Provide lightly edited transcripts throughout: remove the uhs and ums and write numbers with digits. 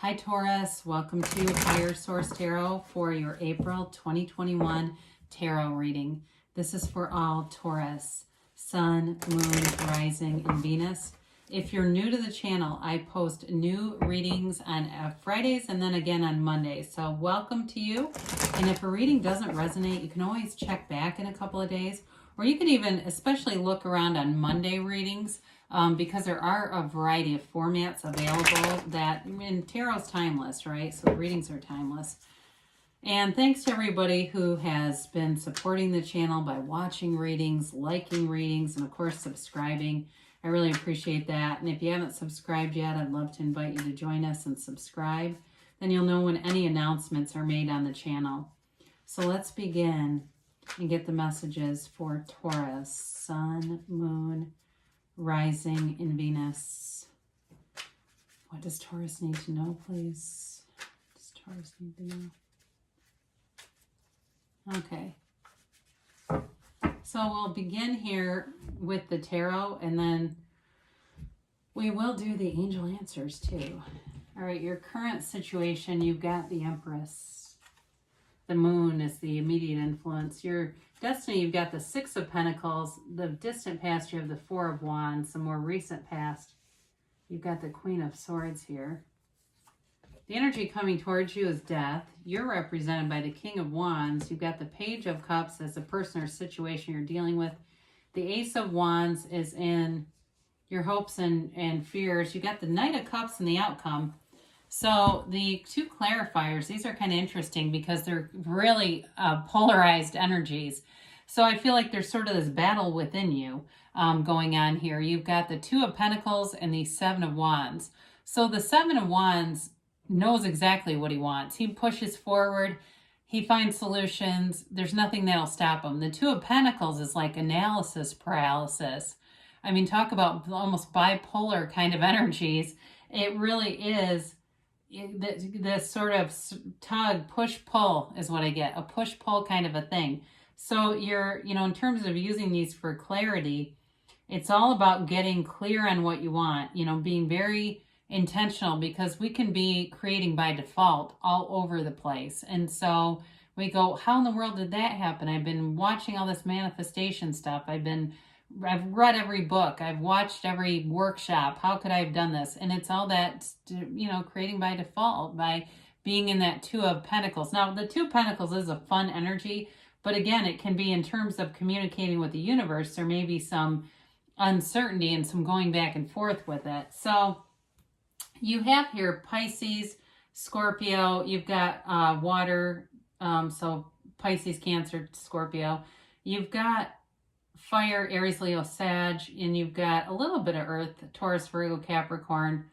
Hi Taurus, welcome to Higher Source Tarot for your April 2021 tarot reading. This is for all Taurus, Sun, Moon, Rising, and Venus. If you're new to the channel, I post new readings on Fridays and then again on Mondays. So welcome to you. And if a reading doesn't resonate, you can always check back in a couple of days. Or you can even especially look around on Monday readings because there are a variety of formats available that, tarot's timeless, right? So the readings are timeless. And thanks to everybody who has been supporting the channel by watching readings, liking readings, and of course subscribing. I really appreciate that. And if you haven't subscribed yet, I'd love to invite you to join us and subscribe. Then you'll know when any announcements are made on the channel. So let's begin and get the messages for Taurus, Sun, Moon, Rising, and Venus. What does Taurus need to know, please? What does Taurus need to know? Okay. So we'll begin here with the tarot, and then we will do the angel answers too. All right, your current situation, you've got the Empress. The Moon is the immediate influence. Your destiny, you've got the Six of Pentacles. The distant past, you have the Four of Wands. The more recent past, you've got the Queen of Swords here. The energy coming towards you is death. You're represented by the King of Wands. You've got the Page of Cups as the person or situation you're dealing with. The Ace of Wands is in your hopes and fears. You got the Knight of Cups and the outcome. So the two clarifiers, these are kind of interesting because they're really polarized energies. So I feel like there's sort of this battle within you going on here. You've got the Two of Pentacles and the Seven of Wands. So the Seven of Wands knows exactly what he wants. He pushes forward. He finds solutions. There's nothing that'll stop him. The Two of Pentacles is like analysis paralysis. I mean, talk about almost bipolar kind of energies. It really is. This sort of tug, push-pull is what I get. A push-pull kind of a thing. So you're, in terms of using these for clarity, it's all about getting clear on what you want, being very intentional, because we can be creating by default all over the place. And so we go, how in the world did that happen? I've been watching all this manifestation stuff. I've read every book. I've watched every workshop. How could I have done this? And it's all that, creating by default, by being in that Two of Pentacles. Now, the Two of Pentacles is a fun energy, but again, it can be in terms of communicating with the universe. There may be some uncertainty and some going back and forth with it. So you have here Pisces, Scorpio. You've got water, so Pisces, Cancer, Scorpio. You've got fire, Aries, Leo, Sag, and you've got a little bit of earth, Taurus, Virgo, Capricorn,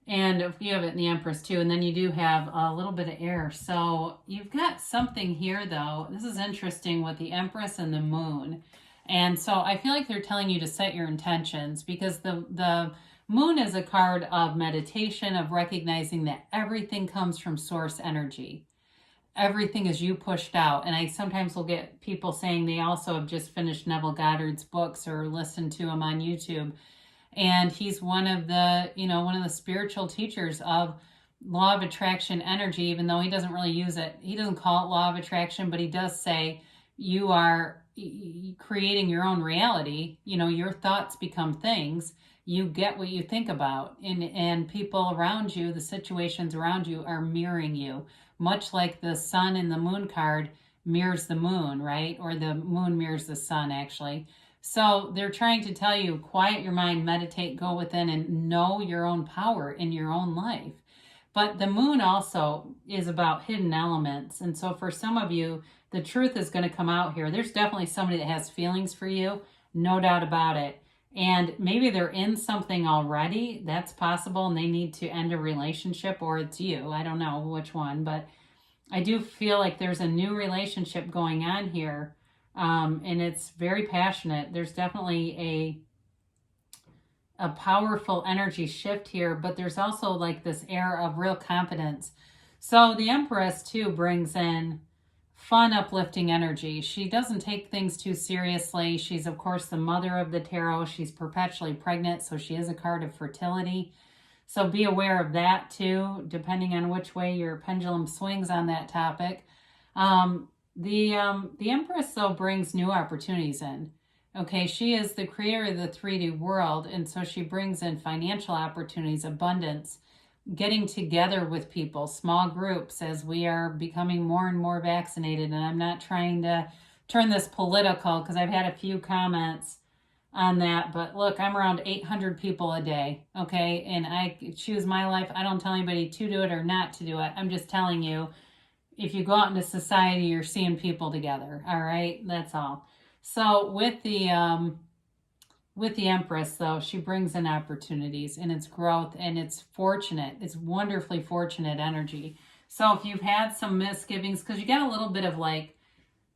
and you have it in the Empress too, and then you do have a little bit of air. So you've got something here though. This is interesting with the Empress and the Moon. And so I feel like they're telling you to set your intentions, because the Moon is a card of meditation, of recognizing that everything comes from source energy. Everything is you pushed out. And I sometimes will get people saying they also have just finished Neville Goddard's books or listened to him on YouTube. And he's one of the spiritual teachers of law of attraction energy, even though he doesn't really use it. He doesn't call it law of attraction, but he does say you are creating your own reality. Your thoughts become things. You get what you think about, and people around you, the situations around you, are mirroring you, much like the Sun and the Moon card mirrors the Moon, right? Or the Moon mirrors the Sun, actually. So they're trying to tell you, quiet your mind, meditate, go within, and know your own power in your own life. But the Moon also is about hidden elements. And so for some of you, the truth is going to come out here. There's definitely somebody that has feelings for you, no doubt about it. And maybe they're in something already. That's possible, and they need to end a relationship, or it's you. I don't know which one, but I do feel like there's a new relationship going on here, and it's very passionate. There's definitely a powerful energy shift here, but there's also like this air of real confidence. So the Empress too brings in fun, uplifting energy. She doesn't take things too seriously. She's, of course, the mother of the tarot. She's perpetually pregnant, so she is a card of fertility. So be aware of that too, depending on which way your pendulum swings on that topic. The Empress, though, brings new opportunities in. Okay, she is the creator of the 3D world, and so she brings in financial opportunities, abundance, getting together with people, small groups, as we are becoming more and more vaccinated. And I'm not trying to turn this political, because I've had a few comments on that, but look, I'm around 800 people a day, okay, and I choose my life. I don't tell anybody to do it or not to do it. I'm just telling you, if you go out into society, you're seeing people together. All right, that's all. So with the Empress, though, she brings in opportunities, and it's growth, and it's fortunate. It's wonderfully fortunate energy. So if you've had some misgivings, because you got a little bit of like,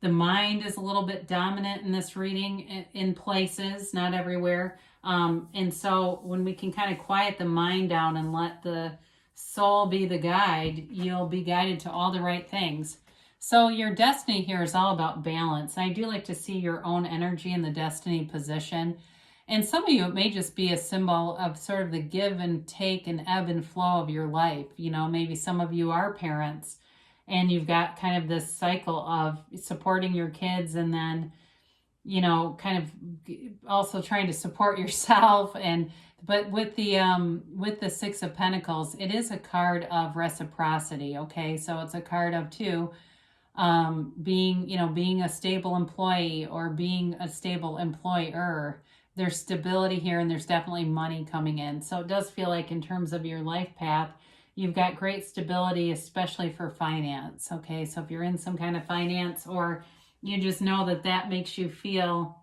the mind is a little bit dominant in this reading in places, not everywhere. And so when we can kind of quiet the mind down and let the soul be the guide, you'll be guided to all the right things. So your destiny here is all about balance. I do like to see your own energy in the destiny position. And some of you, it may just be a symbol of sort of the give and take and ebb and flow of your life. You know, maybe some of you are parents, and you've got kind of this cycle of supporting your kids, and then, you know, kind of also trying to support yourself. But with the Six of Pentacles, it is a card of reciprocity. Okay, so it's a card of two, being a stable employee or being a stable employer. There's stability here, and there's definitely money coming in. So it does feel like in terms of your life path, you've got great stability, especially for finance. Okay, so if you're in some kind of finance, or you just know that makes you feel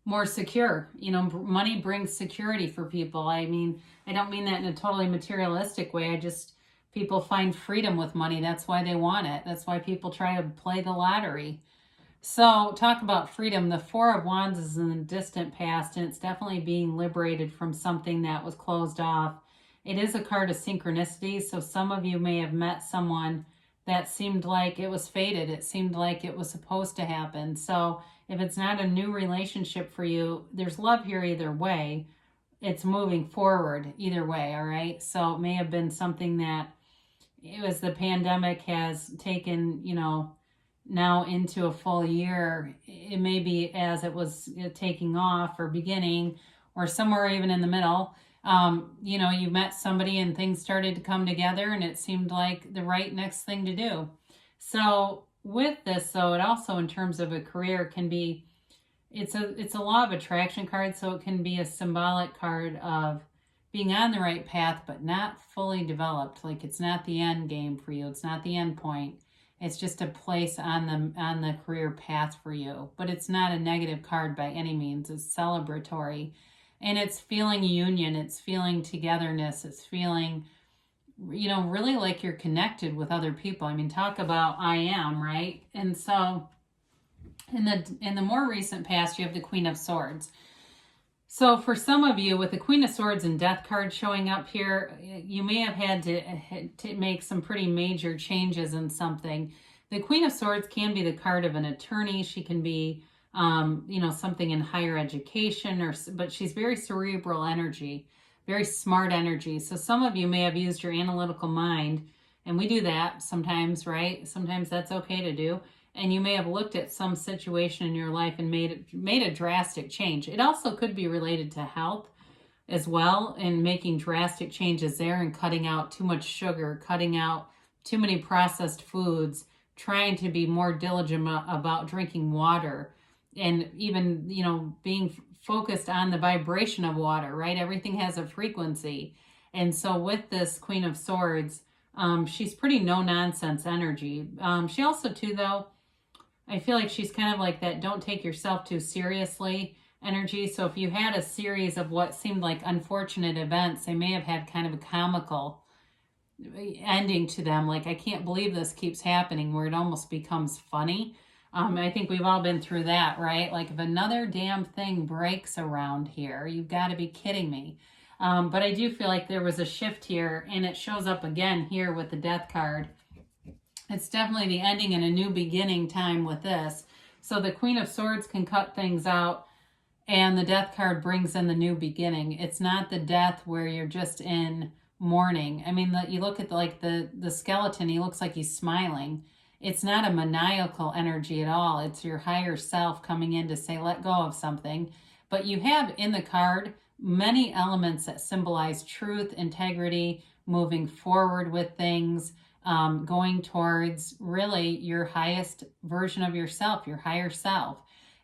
more secure. You know, money brings security for people. I mean, I don't mean that in a totally materialistic way. People find freedom with money. That's why they want it. That's why people try to play the lottery. So talk about freedom. The Four of Wands is in the distant past, and it's definitely being liberated from something that was closed off. It is a card of synchronicity, so some of you may have met someone that seemed like it was fated. It seemed like it was supposed to happen. So if it's not a new relationship for you, there's love here either way. It's moving forward either way, all right? So it may have been something that, as the pandemic has taken, now into a full year, it may be as it was taking off or beginning, or somewhere even in the middle. You met somebody and things started to come together, and it seemed like the right next thing to do. So with this, though, it also, in terms of a career, can be, it's a law of attraction card, so it can be a symbolic card of being on the right path, but not fully developed. Like, it's not the end game for you. It's not the end point. It's just a place on the career path for you. But it's not a negative card by any means. It's celebratory. And it's feeling union. It's feeling togetherness. It's feeling, really like you're connected with other people. I mean, talk about I am, right? And so in the more recent past, you have the Queen of Swords. So for some of you, with the Queen of Swords and Death card showing up here, you may have had to make some pretty major changes in something. The Queen of Swords can be the card of an attorney. She can be, something in higher education, but she's very cerebral energy, very smart energy. So some of you may have used your analytical mind, and we do that sometimes, right? Sometimes that's okay to do. And you may have looked at some situation in your life and made a drastic change. It also could be related to health as well, and making drastic changes there, and cutting out too much sugar, cutting out too many processed foods, trying to be more diligent about drinking water, and even, being focused on the vibration of water, right? Everything has a frequency. And so with this Queen of Swords, she's pretty no-nonsense energy. She also, too, though, I feel like she's kind of like that don't take yourself too seriously energy. So if you had a series of what seemed like unfortunate events, they may have had kind of a comical ending to them. Like, I can't believe this keeps happening, where it almost becomes funny. I think we've all been through that, right? Like, if another damn thing breaks around here, you've got to be kidding me. But I do feel like there was a shift here, and it shows up again here with the Death card. It's definitely the ending and a new beginning time with this. So the Queen of Swords can cut things out And the death card brings in the new beginning. It's not the death where you're just in mourning. I mean, you look at the skeleton, he looks like he's smiling. It's not a maniacal energy at all. It's your higher self coming in to say, let go of something. But you have in the card many elements that symbolize truth, integrity, moving forward with things, going towards really your highest version of yourself, your higher self.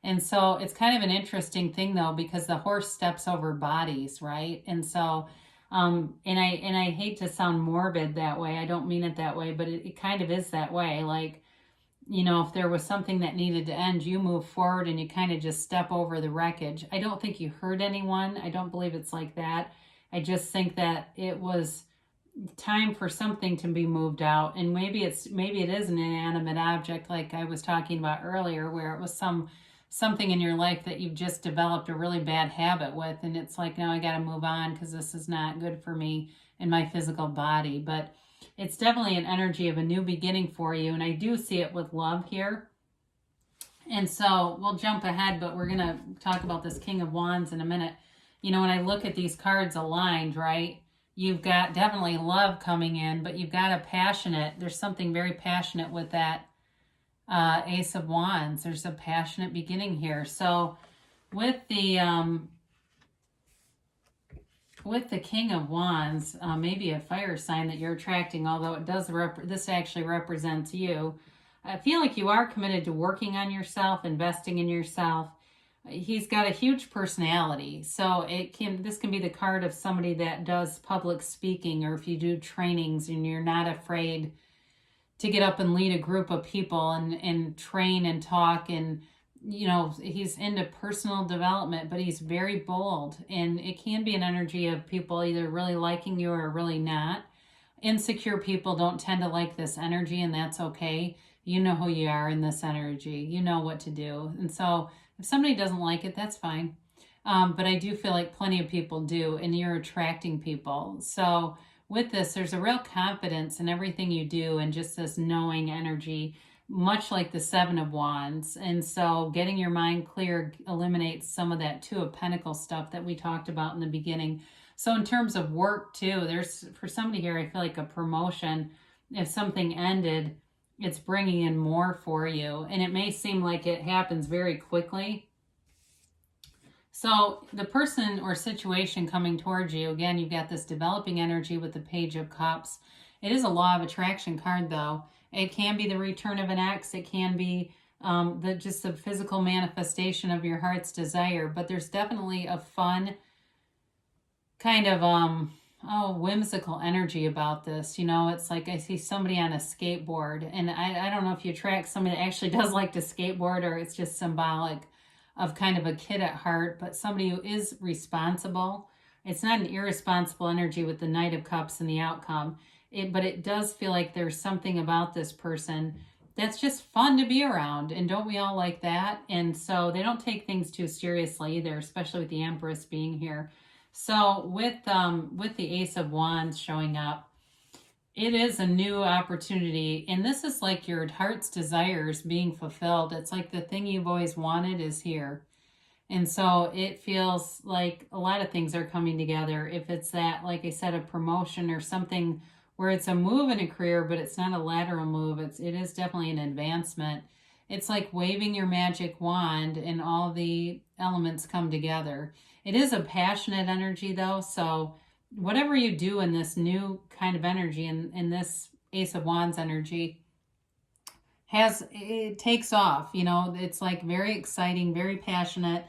And so it's kind of an interesting thing though, because the horse steps over bodies, right? And so, and I hate to sound morbid that way. I don't mean it that way, but it kind of is that way. Like, you know, if there was something that needed to end, you move forward and you kind of just step over the wreckage. I don't think you hurt anyone. I don't believe it's like that. I just think that it was time for something to be moved out. And maybe it is an inanimate object like I was talking about earlier, where it was something in your life that you've just developed a really bad habit with, and it's like, now I got to move on because this is not good for me in my physical body. But it's definitely an energy of a new beginning for you, and I do see it with love here. And so we'll jump ahead, but we're going to talk about this King of Wands in a minute. You know, when I look at these cards aligned, right, you've got definitely love coming in, but you've got there's something very passionate with that Ace of Wands. There's a passionate beginning here. So with the King of Wands, maybe a fire sign that you're attracting, although it does this actually represents you. I feel like you are committed to working on yourself, investing in yourself. He's got a huge personality, so this can be the card of somebody that does public speaking, or if you do trainings and you're not afraid to get up and lead a group of people and train and talk. And you know, he's into personal development, but he's very bold, and it can be an energy of people either really liking you or really not. Insecure people don't tend to like this energy, and that's okay. You know who you are in this energy. You know what to do. And so if somebody doesn't like it, that's fine. But I do feel like plenty of people do, and you're attracting people. So with this, there's a real confidence in everything you do, and just this knowing energy, much like the Seven of Wands. And so getting your mind clear eliminates some of that Two of Pentacles stuff that we talked about in the beginning. So in terms of work too, there's, for somebody here, I feel like a promotion. If something ended, it's bringing in more for you. And it may seem like it happens very quickly. So the person or situation coming towards you, again, you've got this developing energy with the Page of Cups. It is a law of attraction card though. It can be the return of an ex. It can be just the physical manifestation of your heart's desire. But there's definitely a fun kind of whimsical energy about this. You know, it's like I see somebody on a skateboard, and I don't know if you attract somebody that actually does like to skateboard, or it's just symbolic of kind of a kid at heart, but somebody who is responsible. It's not an irresponsible energy with the Knight of Cups and the outcome. But it does feel like there's something about this person that's just fun to be around. And don't we all like that? And so they don't take things too seriously either, especially with the Empress being here. So with the Ace of Wands showing up, it is a new opportunity. And this is like your heart's desires being fulfilled. It's like the thing you've always wanted is here. And so it feels like a lot of things are coming together. If it's that, like I said, a promotion or something where it's a move in a career, but it's not a lateral move. It is definitely an advancement. It's like waving your magic wand and all the elements come together. It is a passionate energy though. So whatever you do in this new kind of energy, in this Ace of Wands energy, it takes off. You know, it's like very exciting, very passionate,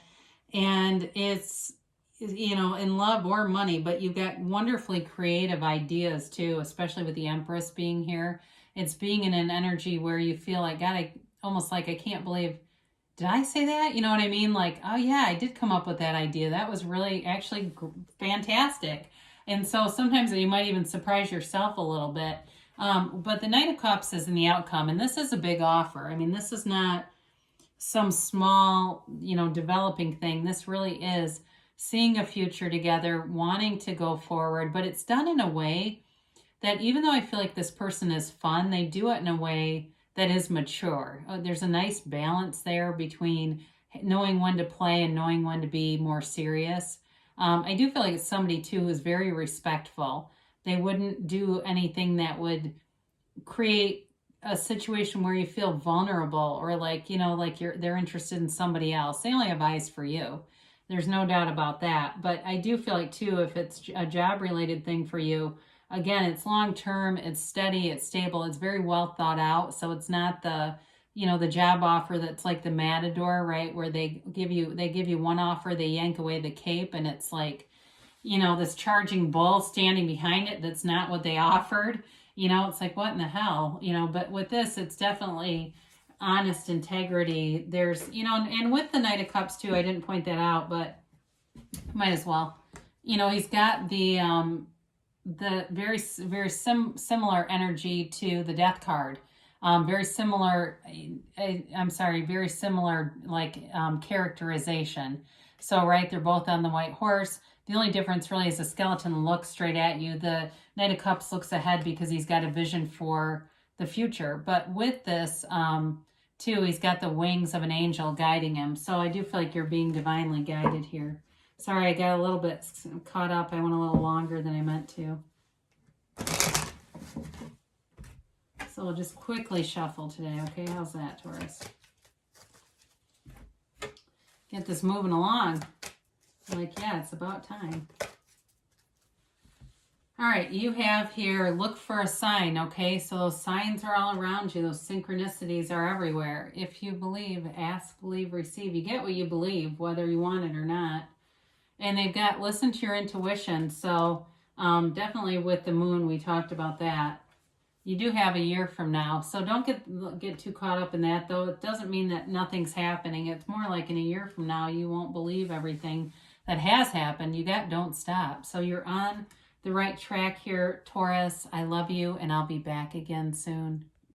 and it's, you know, in love or money, but you've got wonderfully creative ideas too, especially with the Empress being here. It's being in an energy where you feel like, God, almost like I can't believe, did I say that? You know what I mean? Like, oh yeah, I did come up with that idea. That was really actually fantastic. And so sometimes you might even surprise yourself a little bit. But the Knight of Cups is in the outcome, and this is a big offer. I mean, this is not some small, you know, developing thing. This really is seeing a future together, wanting to go forward, but it's done in a way that, even though I feel like this person is fun, they do it in a way that is mature. There's a nice balance there between knowing when to play and knowing when to be more serious. I do feel like it's somebody too who's very respectful. They wouldn't do anything that would create a situation where you feel vulnerable or like, you know, like they're interested in somebody else. They only have eyes for you. There's no doubt about that. But I do feel like too, if it's a job related thing for you, again, it's long term, it's steady, it's stable, it's very well thought out. So it's not the, you know, the job offer that's like the matador, right? Where they give you one offer, they yank away the cape, and it's like, you know, this charging bull standing behind it that's not what they offered. You know, it's like, what in the hell? You know, but with this, it's definitely honest integrity. There's, you know, and with the Knight of Cups too, I didn't point that out, but might as well. You know, he's got the very similar energy to the Death card. Very similar, I'm sorry, very similar like characterization. So, right, they're both on the white horse. The only difference really is the skeleton looks straight at you. The Knight of Cups looks ahead because he's got a vision for the future. But with this, too, he's got the wings of an angel guiding him. So I do feel like you're being divinely guided here. Sorry, I got a little bit caught up. I went a little longer than I meant to. So we'll just quickly shuffle today, okay? How's that, Taurus? Get this moving along. Like, yeah, it's about time. All right, you have here, look for a sign, okay? So those signs are all around you. Those synchronicities are everywhere. If you believe, ask, believe, receive. You get what you believe, whether you want it or not. And they've got, listen to your intuition. So definitely with the moon, we talked about that. You do have a year from now. So don't get too caught up in that, though. It doesn't mean that nothing's happening. It's more like in a year from now, you won't believe everything that has happened. You got don't stop. So you're on the right track here, Taurus. I love you, and I'll be back again soon.